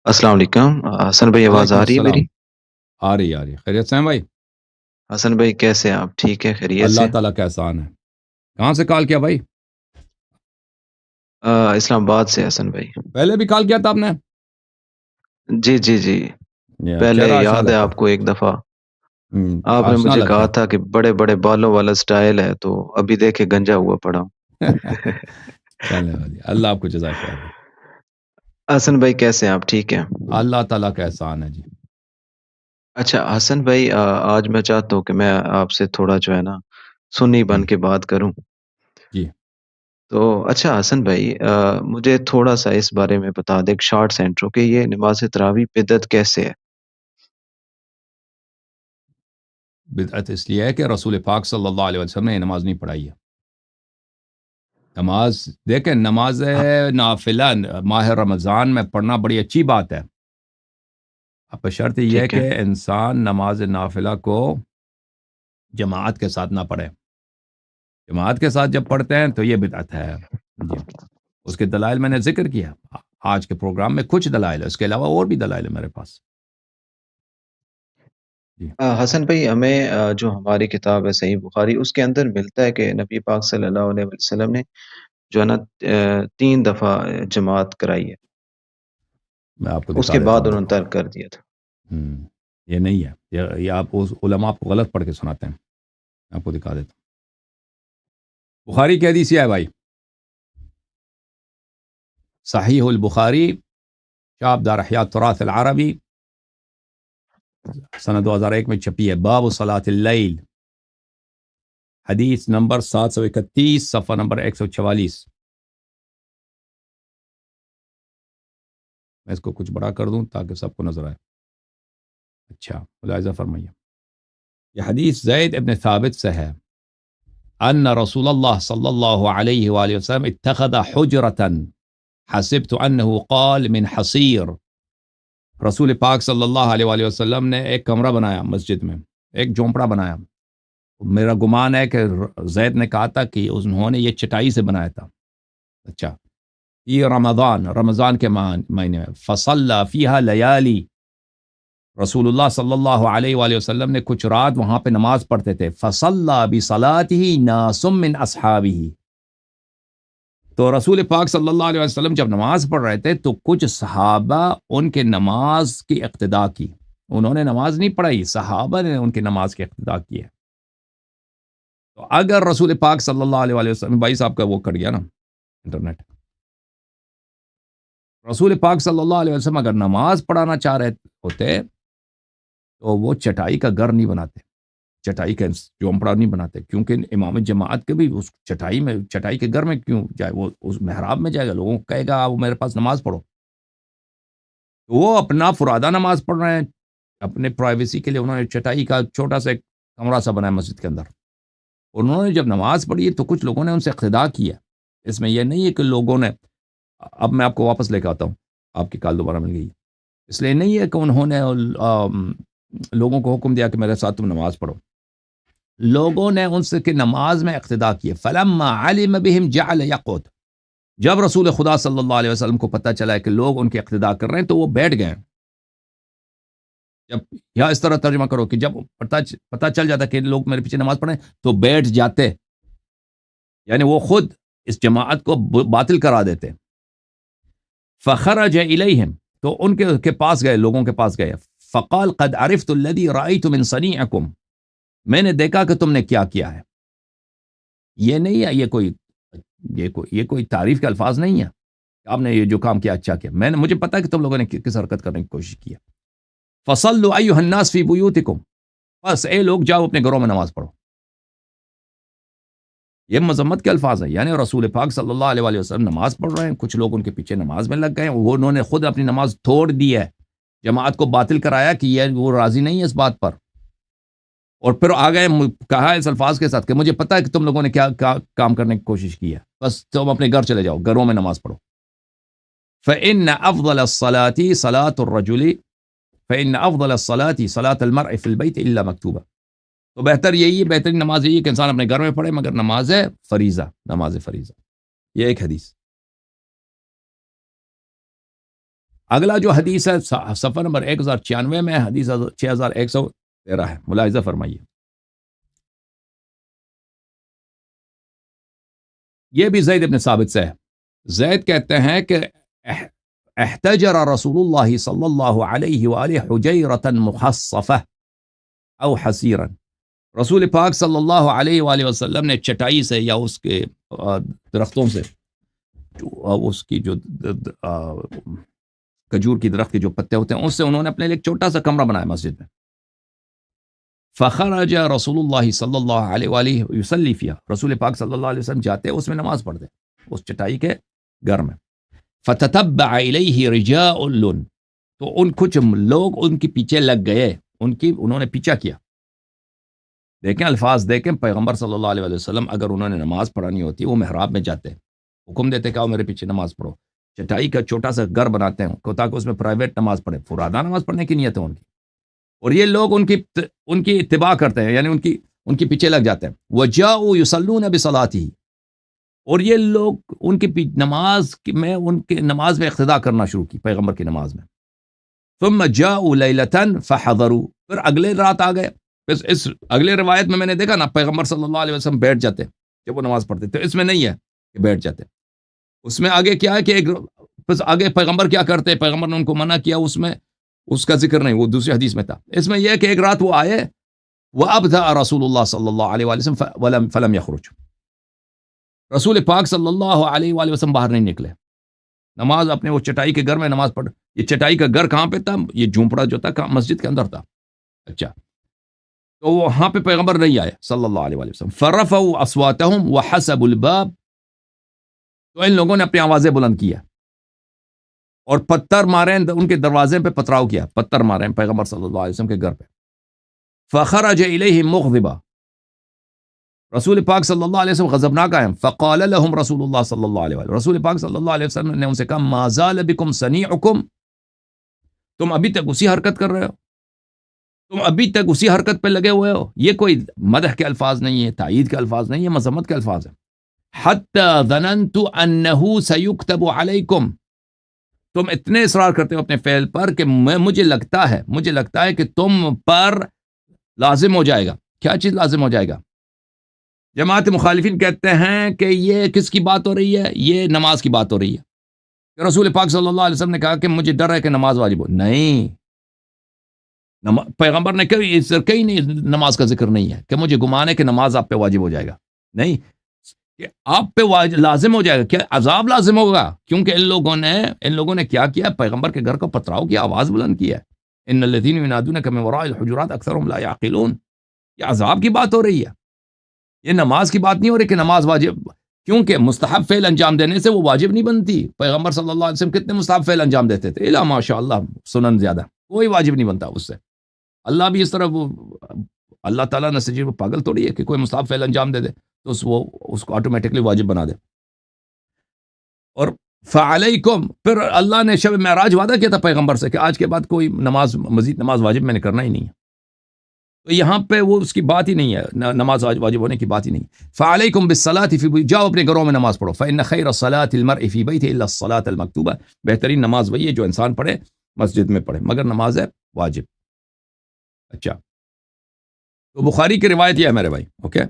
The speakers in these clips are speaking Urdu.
السلام علیکم حسن بھائی، آواز وعلیکم آ رہی ہے میری؟ السلام۔ آ رہی خیریت سے ہیں بھائی؟ حسن بھائی کیسے ہیں آپ؟ ٹھیک ہے، خیریت اللہ سے؟ تعالیٰ کا احسان ہے۔ کہاں سے کال کیا بھائی؟ اسلام آباد سے حسن بھائی۔ پہلے بھی کال کیا تھا آپ نے؟ جی جی جی، پہلے چہرہ آشنا یاد ہے لگتا آپ کو ایک دفعہ آپ نے آشنا مجھے لگتا کہا تھا کہ بڑے بڑے بالوں والا سٹائل ہے، تو ابھی دیکھے گنجا ہوا پڑا ہوں۔ ہے چلنے والی، اللہ آپ کو جزائے خیر دے۔ حسن بھائی کیسے ہیں آپ؟ ٹھیک ہے؟ اللہ تعالیٰ کا احسان ہے جی۔ اچھا حسن بھائی، آج میں چاہتا ہوں کہ میں آپ سے تھوڑا جو ہے نا سنی بن ہم، کے بات کروں۔ جی تو اچھا حسن بھائی، مجھے تھوڑا سا اس بارے میں بتا دیں، ایک شارٹ سینٹرو کہ یہ نماز تراویح بدعت کیسے ہے؟ بدعت اس لیے ہے کہ رسول پاک صلی اللہ علیہ وسلم نے یہ نماز نہیں پڑھائی ہے۔ نماز دیکھیں، نماز ہاں، نافلہ ماہ رمضان میں پڑھنا بڑی اچھی بات ہے۔ اب شرط یہ ہے ٹھیک ہے۔ کہ انسان نماز نافلہ کو جماعت کے ساتھ نہ پڑھے۔ جماعت کے ساتھ جب پڑھتے ہیں تو یہ بدعت ہے جی۔ اس کے دلائل میں نے ذکر کیا آج کے پروگرام میں، کچھ دلائل ہے، اس کے علاوہ اور بھی دلائل ہے میرے پاس جی۔ حسن بھائی، ہمیں جو ہماری کتاب ہے صحیح بخاری، اس کے اندر ملتا ہے کہ نبی پاک صلی اللہ علیہ وسلم نے جو ہے نا 3 دفعہ جماعت کرائی ہے، میں آپ کو اس دکھا کے دیتا بعد ہوں، انہوں نے دیکھو ترک کر دیا تھا۔ یہ نہیں ہے، یہ آپ اس علماء کو غلط پڑھ کے سناتے ہیں۔ میں آپ کو دکھا دیتا ہوں، بخاری کی حدیث یہ ہے بھائی، صحیح البخاری، شعب دار احیاء تراث العربی، سنہ 2001 میں چھپی ہے، باب صلاۃ اللیل، حدیث نمبر 731، صفحہ نمبر 144۔ میں اس کو کچھ بڑا کر دوں تاکہ سب کو نظر آئے۔ اچھا ملاحظہ فرمائیے، یہ حدیث زید ابن ثابت سے ہے، ان رسول اللہ صلی اللہ علیہ وآلہ وسلم اتخذ حجرتا حسبت انه قال من حصیر۔ رسول پاک صلی اللہ علیہ وآلہ وسلم نے ایک کمرہ بنایا مسجد میں، ایک جھونپڑا بنایا۔ میرا گمان ہے کہ زید نے کہا تھا کہ انہوں نے یہ چٹائی سے بنایا تھا۔ اچھا، یہ رمضان کے مہینے میں، فصلی فیہا لیالی، رسول اللہ صلی اللہ علیہ وآلہ وسلم نے کچھ رات وہاں پہ نماز پڑھتے تھے، فصلی بصلاتہ ناس من اصحابہ، تو رسول پاک صلی اللہ علیہ وسلم جب نماز پڑھ رہے تھے تو کچھ صحابہ ان کے نماز کی اقتداء کی، انہوں نے نماز نہیں پڑھائی، صحابہ نے ان کی نماز کی اقتداء کی ہے۔ تو اگر رسول پاک صلی اللہ علیہ وآلہ وسلم، بھائی صاحب کا وہ کٹ گیا نا انٹرنیٹ، رسول پاک صلی اللہ علیہ وسلم اگر نماز پڑھانا چاہ رہے ہوتے تو وہ چٹائی کا گھر نہیں بناتے، چٹائی کا جھونپڑا نہیں بناتے، کیونکہ امام جماعت کے بھی اس چٹائی کے گھر میں کیوں جائے، وہ اس محراب میں جائے گا، لوگوں کو کہے گا وہ میرے پاس نماز پڑھو۔ تو وہ اپنا فرادہ نماز پڑھ رہے ہیں، اپنے پرائیویسی کے لیے انہوں نے چٹائی کا چھوٹا سا ایک کمرہ سا بنایا مسجد کے اندر، انہوں نے جب نماز پڑھی ہے تو کچھ لوگوں نے ان سے اقتداء کی ہے۔ اس میں یہ نہیں ہے کہ لوگوں نے، اب میں آپ کو واپس لے کے آتا ہوں، آپ کی کال دوبارہ مل گئی، اس لیے نہیں ہے کہ انہوں نے لوگوں کو حکم دیا کہ میرے ساتھ تم نماز پڑھو، لوگوں نے ان سے کہ نماز میں اقتداء کی ہے۔ فلما علم بهم جعل يقعد، جب رسول خدا صلی اللہ علیہ وسلم کو پتہ چلا ہے کہ لوگ ان کی اقتداء کر رہے ہیں تو وہ بیٹھ گئے۔ جب یا اس طرح ترجمہ کرو کہ جب پتہ چل جاتا کہ لوگ میرے پیچھے نماز پڑھیں تو بیٹھ جاتے، یعنی وہ خود اس جماعت کو باطل کرا دیتے۔ فخرج الیہم، تو ان کے پاس گئے، لوگوں کے پاس گئے، فقال قد عرفت الذی رأیت من صنیعکم، میں نے دیکھا کہ تم نے کیا کیا ہے۔ یہ نہیں ہے، یہ کوئی تعریف کے الفاظ نہیں ہے، آپ نے یہ جو کام کیا اچھا کیا، مجھے پتا ہے کہ تم لوگوں نے کس حرکت کرنے کی کوشش کی ہے۔ فصلوا ایھا الناس فی بیوتکم، بس اے لوگ جاؤ اپنے گھروں میں نماز پڑھو۔ یہ مذمت کے الفاظ ہیں، یعنی رسول پاک صلی اللہ علیہ وآلہ وسلم نماز پڑھ رہے ہیں، کچھ لوگ ان کے پیچھے نماز میں لگ گئے، انہوں نے خود اپنی نماز توڑ دی ہے، جماعت کو باطل کرایا کہ یہ وہ راضی نہیں ہے اس بات پر، اور پھر آگئے کہا اس الفاظ کے ساتھ کہ مجھے پتا ہے کہ تم لوگوں نے کیا کام کرنے کی کوشش کی ہے، بس تم اپنے گھر چلے جاؤ، گھروں میں نماز پڑھو۔ فإن أفضل الصلاة صلاة الرجل فإن أفضل الصلاة صلاة المرء في البيت إلا مكتوبة، تو بہتر یہی ہے، بہترین نماز یہی ہے کہ انسان اپنے گھر میں پڑھے مگر نماز فریضہ، نماز فریضہ۔ یہ ایک حدیث۔ اگلا جو حدیث ہے صفحہ نمبر 1096 میں، حدیث 6113 ہے، ملاحظہ فرمائیے. یہ بھی زید ابن ثابت سے ہے. زید کہتے ہیں کہ احتجر رسول اللہ صلی اللہ علیہ وآلہ حجیرة مخصفہ او حسیرا. رسول پاک صلی اللہ علیہ وآلہ وسلم نے چٹائی سے یا اس کے درختوں سے، اس کی جو کھجور کی درخت کے جو پتے ہوتے ہیں، اس سے انہوں نے اپنے لیے ایک چھوٹا سا کمرہ بنایا مسجد میں. فخرج رسول اللہ صلی اللہ علیہ وآلہ یصلی فیہا. رسول پاک صلی اللہ علیہ وسلم جاتے اس میں نماز پڑھتے اس چٹائی کے گھر میں. فتتبع الیہ رجال، تو ان کچھ لوگ ان کے پیچھے لگ گئے، انہوں نے پیچھا کیا. دیکھیں الفاظ دیکھیں، پیغمبر صلی اللہ علیہ وسلم اگر انہوں نے نماز پڑھانی ہوتی وہ محراب میں جاتے، حکم دیتے کہ آؤ میرے پیچھے نماز پڑھو. چٹائی کا چھوٹا سا گھر بناتے ہیں تاکہ اس میں پرائیویٹ نماز پڑھیں، فرادہ نماز پڑھنے کی نیت ہے ان کی، اور یہ لوگ ان کی اتباع کرتے ہیں، یعنی ان کے پیچھے لگ جاتے ہیں. وجاؤوا یصلون بصلاتہ، اور یہ لوگ ان کی نماز میں اقتداء کرنا شروع کی، پیغمبر کی نماز میں. ثم جاؤوا لیلۃ فحضروا، پھر اگلے رات آ گئے. اس اگلے روایت میں نے دیکھا نا، پیغمبر صلی اللہ علیہ وسلم بیٹھ جاتے جب وہ نماز پڑھتے، تو اس میں نہیں ہے کہ بیٹھ جاتے. اس میں آگے کیا ہے کہ آگے پیغمبر کیا کرتے، پیغمبر نے ان کو منع کیا، اس میں اس کا ذکر نہیں، وہ دوسری حدیث میں تھا. اس میں یہ ہے کہ ایک رات وہ آئے، وَأَبْدَأَ رسول اللہ صلی اللہ علیہ وسلم فلم یخرج. رسول پاک صلی اللہ علیہ وآلہ وسلم باہر نہیں نکلے، نماز اپنے وہ چٹائی کے گھر میں نماز پڑھ. یہ چٹائی کا گھر کہاں پہ تھا؟ یہ جھونپڑا جو تھا مسجد کے اندر تھا. اچھا، تو وہاں پہ پیغمبر نہیں آئے صلی اللہ علیہ وآلہ وسلم. فَرَفَعُوا أَصْوَاتَهُمْ وَحَسَبُوا الْبَابَ، تو ان لوگوں نے اپنی آوازیں بلند کیا اور پتھر مارے، ان کے دروازے پہ پتھراؤ کیا، پتھر مارے پیغمبر صلی اللہ علیہ وسلم کے گھر پہ. فخرج الیہم مغضبا، رسول پاک صلی اللہ علیہ وسلم غضبناک آئے. فقال لهم رسول اللہ صلی اللہ علیہ وسلم، رسول پاک صلی اللہ علیہ وسلم نے ان سے کہا، ما زال بکم صنیعکم، تم ابھی تک اسی حرکت کر رہے ہو، تم ابھی تک اسی حرکت پہ لگے ہوئے ہو. یہ کوئی مدح کے الفاظ نہیں ہے، تائید کے الفاظ نہیں ہے، مذمت کے الفاظ ہیں. حتی ظننت انہ سیکتب علیکم، تم اتنے اصرار کرتے ہو اپنے فعل پر کہ مجھے لگتا ہے کہ تم پر لازم ہو جائے گا. کیا چیز لازم ہو جائے گا؟ جماعت مخالفین کہتے ہیں کہ یہ کس کی بات ہو رہی ہے؟ یہ نماز کی بات ہو رہی ہے کہ رسول پاک صلی اللہ علیہ وسلم نے کہا کہ مجھے ڈر ہے کہ نماز واجب ہو. نہیں، پیغمبر نے کہیں نہیں نماز کا ذکر نہیں ہے کہ مجھے گمان ہے کہ نماز آپ پہ واجب ہو جائے گا. نہیں، کہ آپ پہ لازم ہو جائے گا. کیا عذاب لازم ہوگا؟ کیونکہ ان لوگوں نے کیا کیا؟ پیغمبر کے گھر کو پتھراؤ کی آواز بلند کی ہے. ان الذین ینادونک من وراء الحجرات اکثرهم لا یعقلون. یہ عذاب کی بات ہو رہی ہے، یہ نماز کی بات نہیں ہو رہی کہ نماز واجب، کیونکہ مستحب فعل انجام دینے سے وہ واجب نہیں بنتی. پیغمبر صلی اللہ علیہ وسلم کتنے مستحب فعل انجام دیتے تھے، الا ماشاء اللہ سنن زیادہ، کوئی واجب نہیں بنتا اس سے. اللہ بھی اس طرح، اللہ تعالیٰ نے سجی وہ پاگل تھوڑی ہے کہ کوئی مستحب فعل انجام دے تو اس کو آٹومیٹکلی واجب بنا دے. اور فعلیکم، پھر اللہ نے شب معراج وعدہ کیا تھا پیغمبر سے کہ آج کے بعد کوئی مزید نماز واجب میں نے کرنا ہی نہیں ہے. تو یہاں پہ وہ اس کی بات ہی نہیں ہے، نماز واجب ہونے کی بات ہی نہیں. فعلیکم بالصلاۃ فی، جاؤ اپنے گھروں میں نماز پڑھو. فإن خیر الصلاۃ المرء فی بیتہ الا الصلاۃ المکتوبہ، بہترین نماز وہی ہے جو انسان پڑھے مسجد میں پڑھے، مگر نماز ہے واجب. اچھا، تو بخاری کی روایت یہ ہے میرے بھائی. اوکے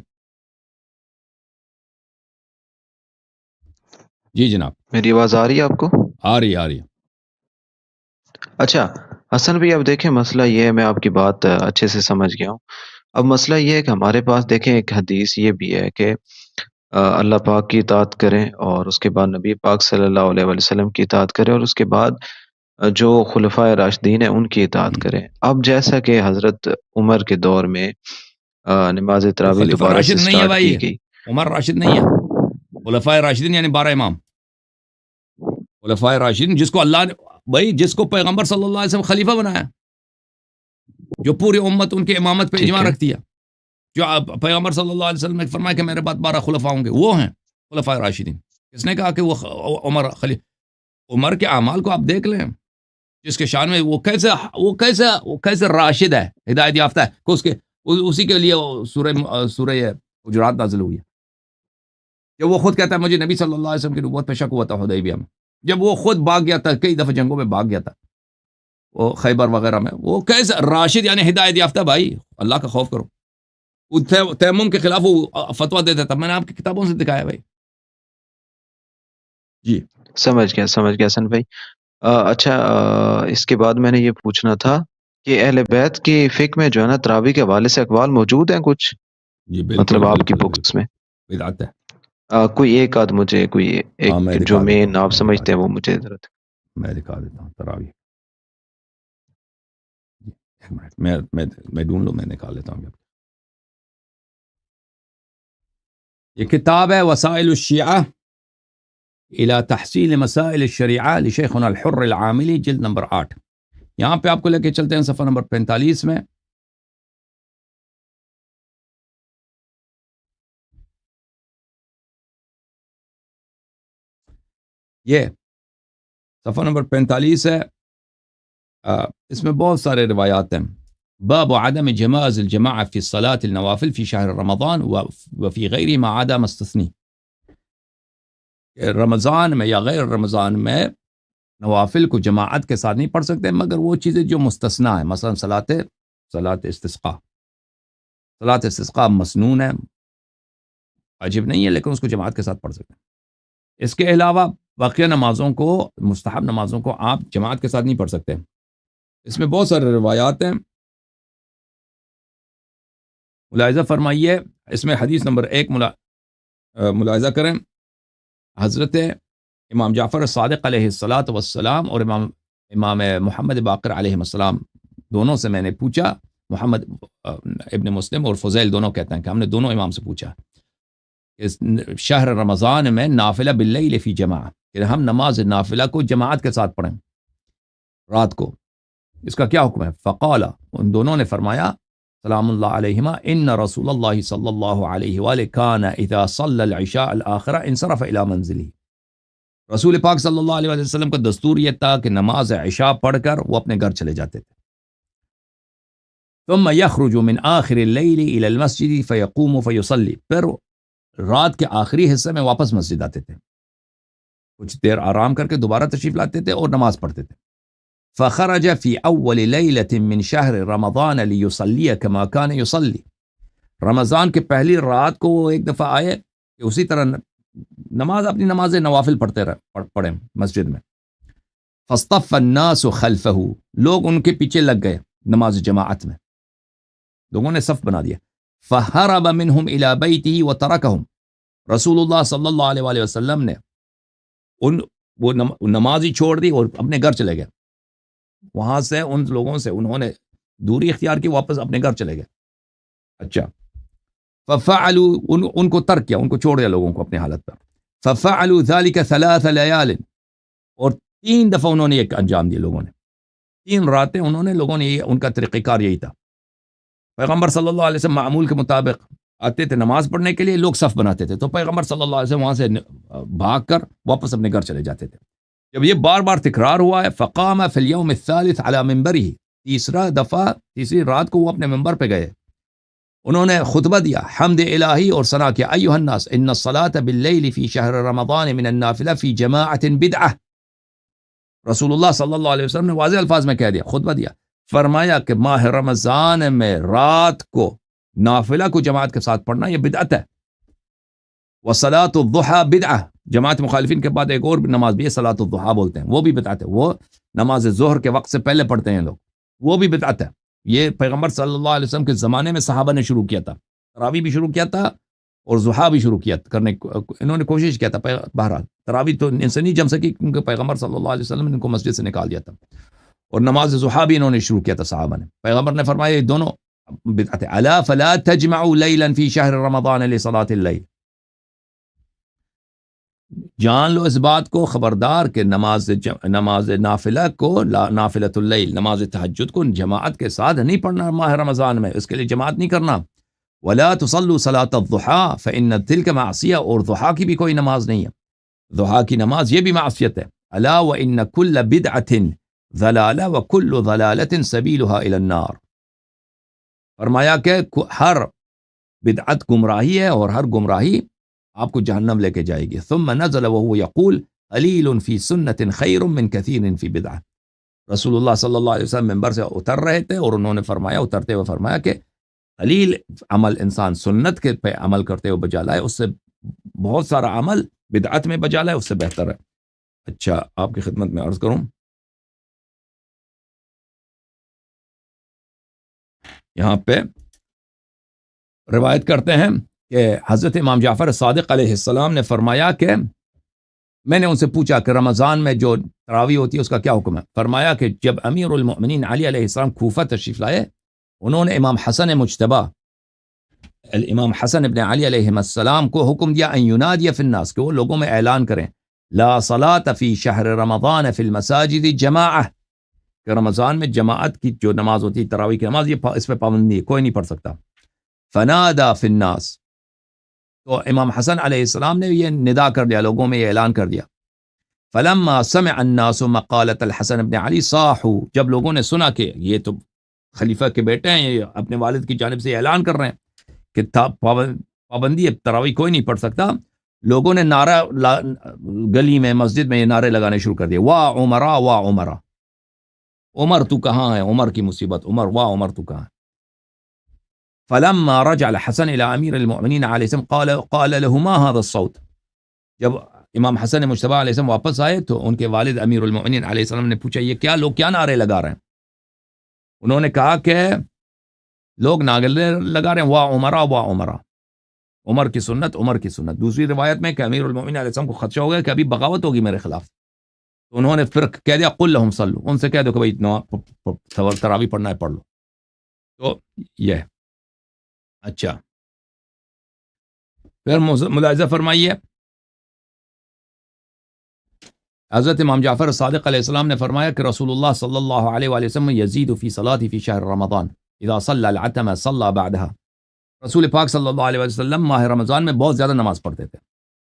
جی جناب، میری آواز آ رہی ہے آپ کو؟ آ رہی ہے. اچھا حسن بھائی، اب دیکھیں مسئلہ یہ ہے، میں آپ کی بات اچھے سے سمجھ گیا ہوں. اب مسئلہ یہ ہے کہ ہمارے پاس دیکھیں ایک حدیث یہ بھی ہے کہ اللہ پاک کی اطاعت کریں، اور اس کے بعد نبی پاک صلی اللہ علیہ وسلم کی اطاعت کریں، اور اس کے بعد جو خلفائے راشدین ہیں ان کی اطاعت کریں. اب جیسا کہ حضرت عمر کے دور میں نماز تراویح خلیفہ دوبارہ سے راشد نہیں ہے سٹارٹ بھائی، کی گئی. عمر راشد نہیں ہے. خلفائے راشدین یعنی 12 امام، خلفائے راشدین جس کو اللہ نے، بھائی جس کو پیغمبر صلی اللہ علیہ وسلم خلیفہ بنایا، جو پوری امت ان کے امامت پہ اجماع رکھتی ہے، جو پیغمبر صلی اللہ علیہ وسلم نے فرمایا کہ میرے بعد 12 خلفاء ہوں گے، وہ ہیں خلفائے راشدین. کس نے کہا کہ وہ عمر کے اعمال کو آپ دیکھ لیں، جس کے شان میں وہ کیسے راشد ہے، ہدایت یافتہ ہے، کہ اسی کے لیے سورہ حجرات نازل ہوئی ہے. کہ وہ خود کہتا ہے مجھے نبی صلی اللہ علیہ وسلم کی نبوت پہ شک ہوا تھا حدیبیہ میں. جب وہ خود بھاگ گیا تھا، کئی دفعہ جنگوں میں بھاگ گیا تھا، وہ خیبر وغیرہ میں، وہ کیسے راشد یعنی ہدایت یافتہ بھائی، اللہ کا خوف کرو. وہ تیمم کے خلاف وہ فتویٰ دیتا تھا، میں نے آپ کی کتابوں سے دکھایا بھائی. جی سمجھ گیا حسن بھائی. اچھا، اس کے بعد میں نے یہ پوچھنا تھا کہ اہل بیت کی فقہ میں جو ہے نا تراویح کے حوالے سے اقوال موجود ہیں کچھ، جی مطلب بالکل آپ کی بالکل بکس میں؟ بدعت ہے. کوئی ایک آدھ مجھے، کوئی ہاں میں ایک جو دکھا دیتا مین ہوں، آپ سمجھتے ہیں وہ مجھے ضرورت. میں دکھا دیتا ہوں تراویح. ایک منٹ میں ڈھونڈ لوں، میں نکال لیتا ہوں. یہ کتاب ہے وسائل الشیعہ الى تحصیل مسائل الشریعہ لشیخنا الحر العاملی، جلد نمبر 8. یہاں پہ آپ کو لے کے چلتے ہیں صفحہ نمبر 45 میں. یہ صفحہ نمبر 45 ہے. اس میں بہت سارے روایات ہیں. باب عدم جواز الجماع فی الصلاة النوافل فی شہر رمضان وفی غیرہ ما عدا مستثنی. رمضان میں یا غیر رمضان میں نوافل کو جماعت کے ساتھ نہیں پڑھ سکتے مگر وہ چیزیں جو مستثنا ہیں، مثلا صلاۃ استسقاء. صلاۃ استسقاء مسنون ہے، واجب نہیں ہے، لیکن اس کو جماعت کے ساتھ پڑھ سکتے ہیں. اس کے علاوہ باقی نمازوں کو، مستحب نمازوں کو آپ جماعت کے ساتھ نہیں پڑھ سکتے. اس میں بہت سارے روایات ہیں، ملاحظہ فرمائیے. اس میں حدیث نمبر 1 ملاحظہ کریں. حضرت امام جعفر صادق علیہ الصلاۃ والسلام اور امام محمد باقر علیہ السلام دونوں سے میں نے پوچھا. محمد ابن مسلم اور فضیل دونوں کہتے ہیں کہ ہم نے دونوں امام سے پوچھا اس شہر رمضان میں نافلہ باللیل فی جماعہ، کہ ہم نماز نافلہ کو جماعت کے ساتھ پڑھیں رات کو، اس کا کیا حکم ہے؟ فقال، ان دونوں نے فرمایا سلام اللہ علیہما، ان رسول اللہ صلی اللہ علیہ وآلہ کان اذا صلی العشاء الآخرہ انصرف الی منزلہ. رسول پاک صلی اللہ علیہ وسلم کا دستور یہ تھا کہ نماز عشاء پڑھ کر وہ اپنے گھر چلے جاتے تھے. ثم یخرج من آخر اللیل الی المسجد فیقوم فیصلی، پھر رات کے آخری حصے میں واپس مسجد آتے تھے، کچھ دیر آرام کر کے دوبارہ تشریف لاتے تھے اور نماز پڑھتے تھے. فخرج فی اول لیلۃ من شہر رمضان لیصلی کما کان یصلی، رمضان کے پہلی رات کو وہ ایک دفعہ آئے کہ اسی طرح اپنی نماز نوافل پڑھیں مسجد میں. فاصطف الناس خلفہ، لوگ ان کے پیچھے لگ گئے نماز جماعت میں، لوگوں نے صف بنا دیا. فہرب منہم الی بیتہ وترکہم، رسول اللہ صلی اللہ علیہ وآلہ وسلم نے وہ نمازی چھوڑ دی اور اپنے گھر چلے گئے. وہاں سے ان لوگوں سے انہوں نے دوری اختیار کی، واپس اپنے گھر چلے گئے. اچھا، ففعلوا، ان کو ترک کیا، ان کو چھوڑ دیا لوگوں کو اپنے حالت پر. ففعلوا ذلك 3 لیال، اور 3 دفعہ انہوں نے ایک انجام دیا، لوگوں نے 3 راتیں انہوں نے، لوگوں نے یہ، ان کا طریقہ کار یہی تھا. پیغمبر صلی اللہ علیہ وسلم معمول کے مطابق آتے تھے نماز پڑھنے کے لیے، لوگ صف بناتے تھے، تو پیغمبر صلی اللہ علیہ وسلم وہاں سے بھاگ کر واپس اپنے گھر چلے جاتے تھے. جب یہ بار بار تکرار ہوا ہے، فقام فی الیوم الثالث علی منبرہ، تیسری رات کو وہ اپنے منبر پہ گئے، انہوں نے خطبہ دیا، حمد الہی اور ثنا کیا. ایھا الناس ان الصلاۃ باللیل فی شہر رمضان من النافلہ فی جماعۃ بدعہ، رسول اللہ صلی اللہ علیہ وسلم نے واضح الفاظ میں کہہ دیا، خطبہ دیا، فرمایا کہ ماہ رمضان میں رات کو نافلہ کو جماعت کے ساتھ پڑھنا یہ بدعت ہے. وصلاۃ الضحیٰ بدعہ، جماعت مخالفین کے بعد ایک اور نماز بھی ہے صلاۃ الضحیٰ بولتے ہیں، وہ بھی بدعت ہے، وہ نماز ظہر کے وقت سے پہلے پڑھتے ہیں لوگ، وہ بھی بدعت ہے. یہ پیغمبر صلی اللہ علیہ وسلم کے زمانے میں صحابہ نے شروع کیا تھا، تراویح بھی شروع کیا تھا اور ضحیٰ بھی شروع کیا کرنے، انہوں نے کوشش کیا تھا. بہرحال تراویح تو ان سے نہیں جم سکی کیونکہ پیغمبر صلی اللہ علیہ وسلم نے ان کو مسجد سے نکال دیا تھا، اور نماز ضحیٰ بھی انہوں نے شروع کیا تھا صحابہ نے. پیغمبر نے فرمایا یہ دونوں بدعت ہے. الا فلا تجمعوا لیلا فی شہر رمضان لصلاۃ اللیل، جان لو اس بات کو، خبردار کہ نماز نافلہ کو، نافلۃ اللیل، نماز تہجد کو جماعت کے ساتھ نہیں پڑھنا ماہ رمضان میں، اس کے لیے جماعت نہیں کرنا. ولا تصلوا صلاۃ الضحیٰ فإن تلک معصیہ، اور ضحیٰ کی بھی کوئی نماز نہیں ہے، ضحیٰ کی نماز یہ بھی معصیت ہے. الا وإن كل بدعة ضلالہ وكل ضلالة سبیلها إلى النار، فرمایا کہ ہر بدعت گمراہی ہے اور ہر گمراہی آپ کو جہنم لے کے جائے گی. ثم نزل وهو يقول قلیل فی سنت خیر من کثیر فی بدعہ. رسول اللہ صلی اللہ علیہ وسلم ممبر سے اتر رہے تھے اور انہوں نے فرمایا، اترتے ہوئے فرمایا کہ قلیل عمل انسان سنت کے پہ عمل کرتے ہوئے بجا لائے، اس سے بہت سارا عمل بدعت میں بجا لائے، اس سے بہتر ہے. اچھا، آپ کی خدمت میں عرض کروں، یہاں پہ روایت کرتے ہیں کہ حضرت امام جعفر صادق علیہ السلام نے فرمایا کہ میں نے ان سے پوچھا کہ رمضان میں جو تراویح ہوتی ہے اس کا کیا حکم ہے؟ فرمایا کہ جب امیر المؤمنین علی علیہ السلام کوفہ تشریف لائے، انہوں نے امام حسن مجتبی، الامام حسن ابن علی علیہ السلام کو حکم دیا ان ینادی فی الناس، کہ وہ لوگوں میں اعلان کریں لا صلاۃ فی شہر رمضان فی المساجد جماعہ، کہ رمضان میں جماعت کی جو نماز ہوتی ہے تراویح کی نماز، یہ اس پہ پابندی ہے، کوئی نہیں پڑھ سکتا. فنادا فی الناس، تو امام حسن علیہ السلام نے یہ ندا کر دیا، لوگوں میں یہ اعلان کر دیا. فلما سمع الناس مقالۃ الحسن ابن علی صاحوا، جب لوگوں نے سنا کہ یہ تو خلیفہ کے بیٹے ہیں، یہ اپنے والد کی جانب سے اعلان کر رہے ہیں کہ پابندی ہے، تراویح کوئی نہیں پڑھ سکتا، لوگوں نے نعرہ گلی میں مسجد میں یہ نعرے لگانے شروع کر دیے، وا عمرا وا عمرا، عمر تو کہاں ہے، عمر کی مصیبت، عمر وا عمر تو کہاں ہے. فلما رجع الحسن الى امیر المؤمنین علیہ السلام قال له ما هذا الصوت، جب امام حسن مجتبی علیہ السلام واپس آئے تو ان کے والد امیر المؤمنین علیہ السلام نے پوچھا یہ کیا لوگ کیا نعرے لگا رہے ہیں؟ انہوں نے کہا کہ لوگ نعرے لگا رہے ہیں وا عمرا وا عمرا، عمر کی سنت عمر کی سنت. دوسری روایت میں کہ امیر المؤمنین علیہ السلام کو خدشہ ہو گیا کہ ابھی بغاوت ہوگی میرے خلاف، تو انہوں نے پھر کہہ دیا قل لهم صلوا، ان سے کہہ دو کہ بھائی تراویح پڑھنا ہے پڑھ لو. تو یہ اچھا، پھر ملاحظہ فرمائیے، حضرت امام جعفر صادق علیہ السلام نے فرمایا کہ رسول اللہ صلی اللہ علیہ وآلہ وسلم یزید فی صلاتی فی شہر رمضان اذا صلی العتمہ صلی بعدها. رسول پاک صلی اللہ علیہ وسلم ماہ رمضان میں بہت زیادہ نماز پڑھتے تھے،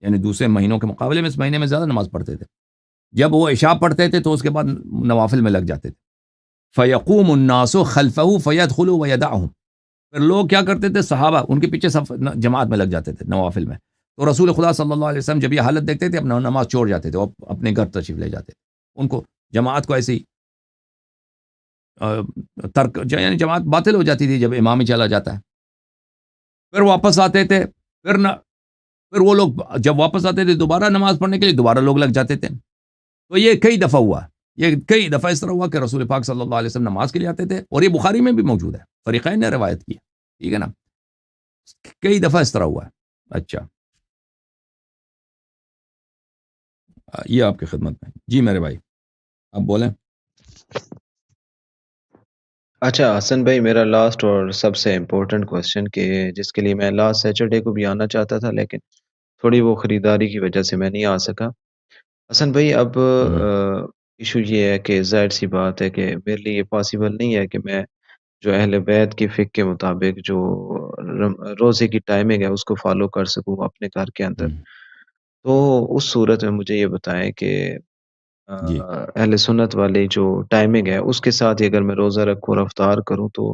یعنی دوسرے مہینوں کے مقابلے میں اس مہینے میں زیادہ نماز پڑھتے تھے. جب وہ عشاء پڑھتے تھے تو اس کے بعد نوافل میں لگ جاتے تھے. فیقوم الناس خلفہ فیدخلوا ویدعهم، پھر لوگ کیا کرتے تھے، صحابہ ان کے پیچھے جماعت میں لگ جاتے تھے نوافل میں. تو رسول خدا صلی اللہ علیہ وسلم جب یہ حالت دیکھتے تھے اپنا نماز چھوڑ جاتے تھے، وہ اپنے گھر تشریف لے جاتے تھے. ان کو جماعت کو ایسے ہی ترک، یعنی جماعت باطل ہو جاتی تھی جب امام ہی چلا جاتا ہے. پھر واپس آتے تھے، پھر وہ لوگ جب واپس آتے تھے دوبارہ نماز پڑھنے کے لیے دوبارہ لوگ لگ جاتے تھے. تو یہ کئی دفعہ ہوا، یہ کئی دفعہ اس طرح ہوا کہ رسول پاک صلی اللہ علیہ وسلم نماز کے لیے آتے تھے، اور یہ بخاری میں بھی موجود ہے، فریقین نے روایت کی ہے، ٹھیک ہے نا، کئی دفعہ اس طرح ہوا ہے. اچھا، یہ آپ کی خدمت میں. جی میرے بھائی آپ بولیں. اچھا حسن بھائی، میرا لاسٹ اور سب سے امپورٹنٹ کوشچن کہ جس کے لیے میں لاسٹ سیچرڈے کو بھی آنا چاہتا تھا لیکن تھوڑی وہ خریداری کی وجہ سے میں نہیں آ سکا. حسن بھائی، اب ایشو یہ ہے کہ ظاہر سی بات ہے کہ میرے لیے یہ پاسبل نہیں ہے کہ میں جو اہل بیت کی فقہ کے مطابق جو روزے کی ٹائمنگ ہے اس کو فالو کر سکوں اپنے گھر کے اندر. تو اس صورت میں مجھے یہ بتائیں کہ جی اہل سنت والی جو ٹائمنگ ہے اس کے ساتھ ہی اگر میں روزہ رکھوں اور افطار کروں تو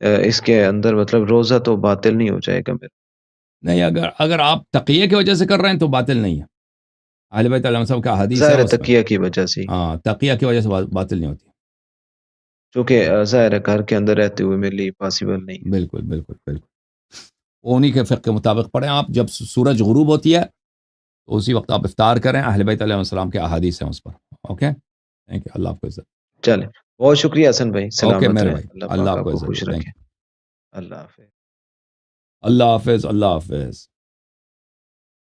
اس کے اندر مطلب روزہ تو باطل نہیں ہو جائے گا میرا؟ نہیں، اگر آپ تقیہ کی وجہ سے کر رہے ہیں تو باطل نہیں ہے. اہل بیت علیہ السلام کا حدیث ہے، ظاہر اس تقیہ کی وجہ سے، ہاں تقیہ کی وجہ سے باطل نہیں ہوتی. چونکہ ظاہر ہے گھر کے اندر رہتے ہوئے میرے لیے پاسبل نہیں ہے. بالکل بالکل بالکل، انہی کے فقہ کے مطابق پڑھیں آپ. جب سورج غروب ہوتی ہے تو اسی وقت آپ افطار کریں، اہل بیت علیہ السلام کے احادیث ہیں اس پر. اوکے، تھینک یو، اللہ آپ کو عزت. چلیں، بہت شکریہ حسن بھائی، اوکے سلامت میرے رہیں، بھائی، اللہ اللہ پاک آپ آپ کو کو عزت خوش دے. رکھے. اللہ حافظ. اللہ حافظ، اللہ حافظ.